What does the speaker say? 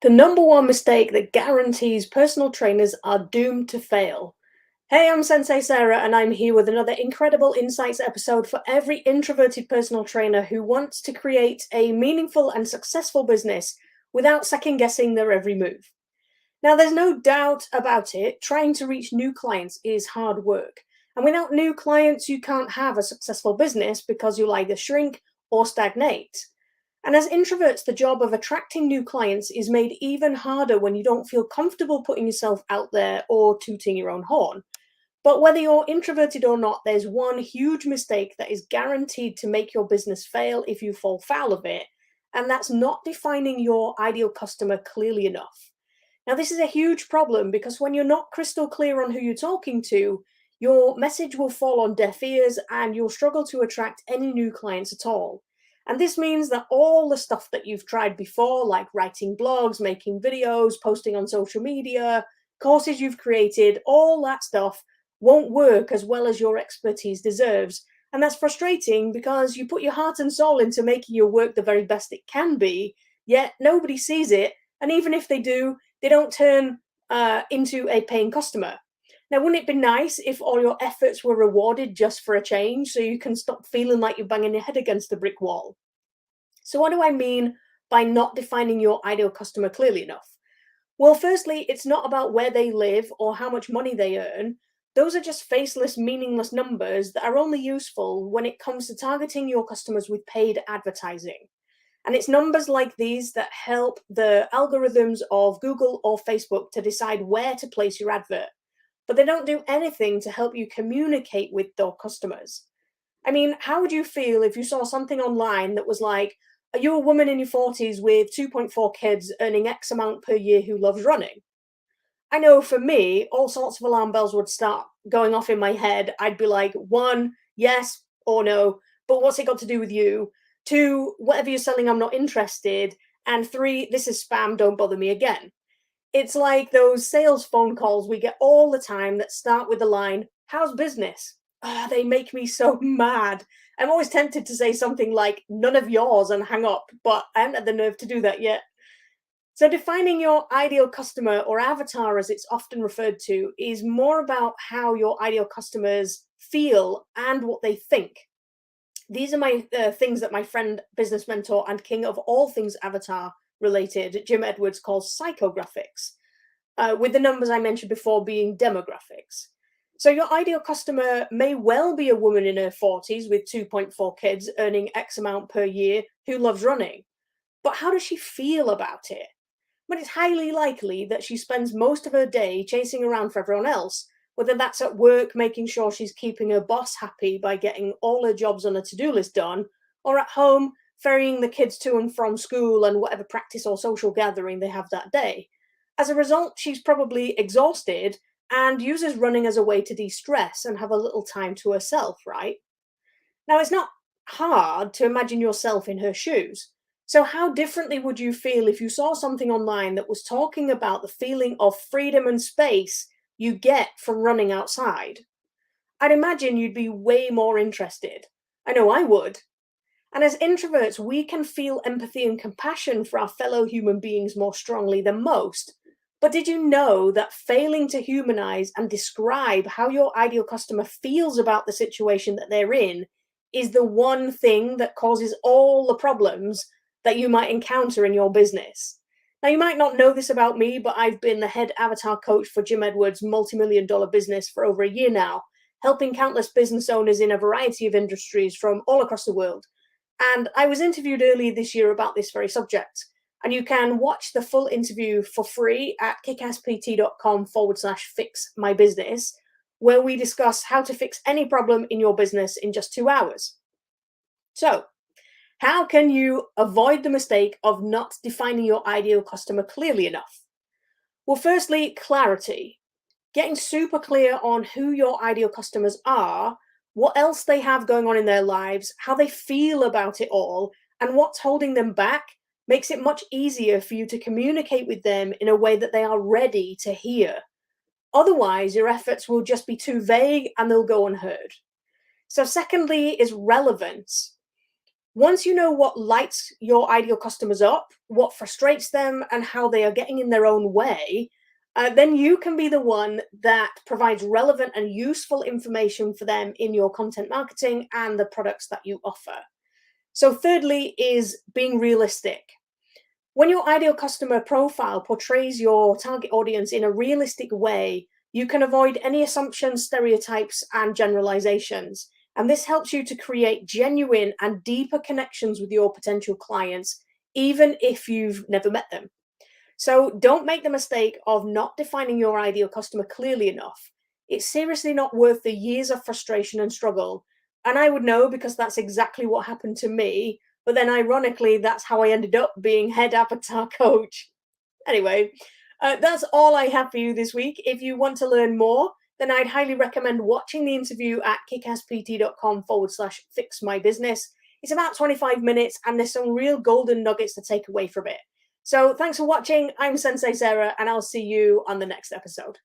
The number one mistake that guarantees personal trainers are doomed to fail. Hey, I'm Sensei Sarah, and I'm here with another incredible insights episode for every introverted personal trainer who wants to create a meaningful and successful business without second guessing their every move. Now, there's no doubt about it, trying to reach new clients is hard work. And without new clients, you can't have a successful business because you'll either shrink or stagnate. And as introverts, the job of attracting new clients is made even harder when you don't feel comfortable putting yourself out there or tooting your own horn. But whether you're introverted or not, there's one huge mistake that is guaranteed to make your business fail if you fall foul of it, and that's not defining your ideal customer clearly enough. Now, this is a huge problem because when you're not crystal clear on who you're talking to, your message will fall on deaf ears and you'll struggle to attract any new clients at all. And this means that all the stuff that you've tried before, like writing blogs, making videos, posting on social media, courses you've created, all that stuff won't work as well as your expertise deserves. And that's frustrating because you put your heart and soul into making your work the very best it can be, yet nobody sees it. And even if they do, they don't turn into a paying customer. Now, wouldn't it be nice if all your efforts were rewarded just for a change so you can stop feeling like you're banging your head against a brick wall? So, what do I mean by not defining your ideal customer clearly enough? Well, firstly, it's not about where they live or how much money they earn. Those are just faceless, meaningless numbers that are only useful when it comes to targeting your customers with paid advertising. And it's numbers like these that help the algorithms of Google or Facebook to decide where to place your advert. But they don't do anything to help you communicate with your customers. I mean, how would you feel if you saw something online that was like, are you a woman in your 40s with 2.4 kids earning X amount per year who loves running? I know for me, all sorts of alarm bells would start going off in my head. I'd be like, one, yes or no, but what's it got to do with you? Two, whatever you're selling, I'm not interested. And three, this is spam, don't bother me again. It's like those sales phone calls we get all the time that start with the line, how's business? Ah, they make me so mad. I'm always tempted to say something like, none of yours and hang up, but I haven't had the nerve to do that yet. So, defining your ideal customer or avatar, as it's often referred to, is more about how your ideal customers feel and what they think. These are my things that my friend, business mentor, and king of all things avatar related, Jim Edwards, calls psychographics, with the numbers I mentioned before being demographics. So, your ideal customer may well be a woman in her 40s with 2.4 kids earning X amount per year who loves running. But how does she feel about it? But it's highly likely that she spends most of her day chasing around for everyone else, whether that's at work making sure she's keeping her boss happy by getting all her jobs on a to-do list done, or at home ferrying the kids to and from school and whatever practice or social gathering they have that day. As a result, she's probably exhausted and uses running as a way to de-stress and have a little time to herself, right? Now, it's not hard to imagine yourself in her shoes. So, how differently would you feel if you saw something online that was talking about the feeling of freedom and space you get from running outside? I'd imagine you'd be way more interested. I know I would. And as introverts, we can feel empathy and compassion for our fellow human beings more strongly than most. But did you know that failing to humanize and describe how your ideal customer feels about the situation that they're in is the one thing that causes all the problems that you might encounter in your business? Now, you might not know this about me, but I've been the head avatar coach for Jim Edwards' multi-million dollar business for over a year now, helping countless business owners in a variety of industries from all across the world. And I was interviewed earlier this year about this very subject. And you can watch the full interview for free at kickasspt.com/fix my business, where we discuss how to fix any problem in your business in just 2 hours. So, how can you avoid the mistake of not defining your ideal customer clearly enough? Well, firstly, clarity. Getting super clear on who your ideal customers are, what else they have going on in their lives, how they feel about it all, and what's holding them back makes it much easier for you to communicate with them in a way that they are ready to hear. Otherwise, your efforts will just be too vague and they'll go unheard. So, secondly, is relevance. Once you know what lights your ideal customers up, what frustrates them, and how they are getting in their own way, then you can be the one that provides relevant and useful information for them in your content marketing and the products that you offer. So, thirdly, is being realistic. When your ideal customer profile portrays your target audience in a realistic way, you can avoid any assumptions, stereotypes, and generalizations. And this helps you to create genuine and deeper connections with your potential clients, even if you've never met them. So don't make the mistake of not defining your ideal customer clearly enough. It's seriously not worth the years of frustration and struggle. And I would know because that's exactly what happened to me. But then, ironically, that's how I ended up being head avatar coach. Anyway, that's all I have for you this week. If you want to learn more, then I'd highly recommend watching the interview at kickasspt.com/fix my business. It's about 25 minutes and there's some real golden nuggets to take away from it. So thanks for watching. I'm Sensei Sarah, and I'll see you on the next episode.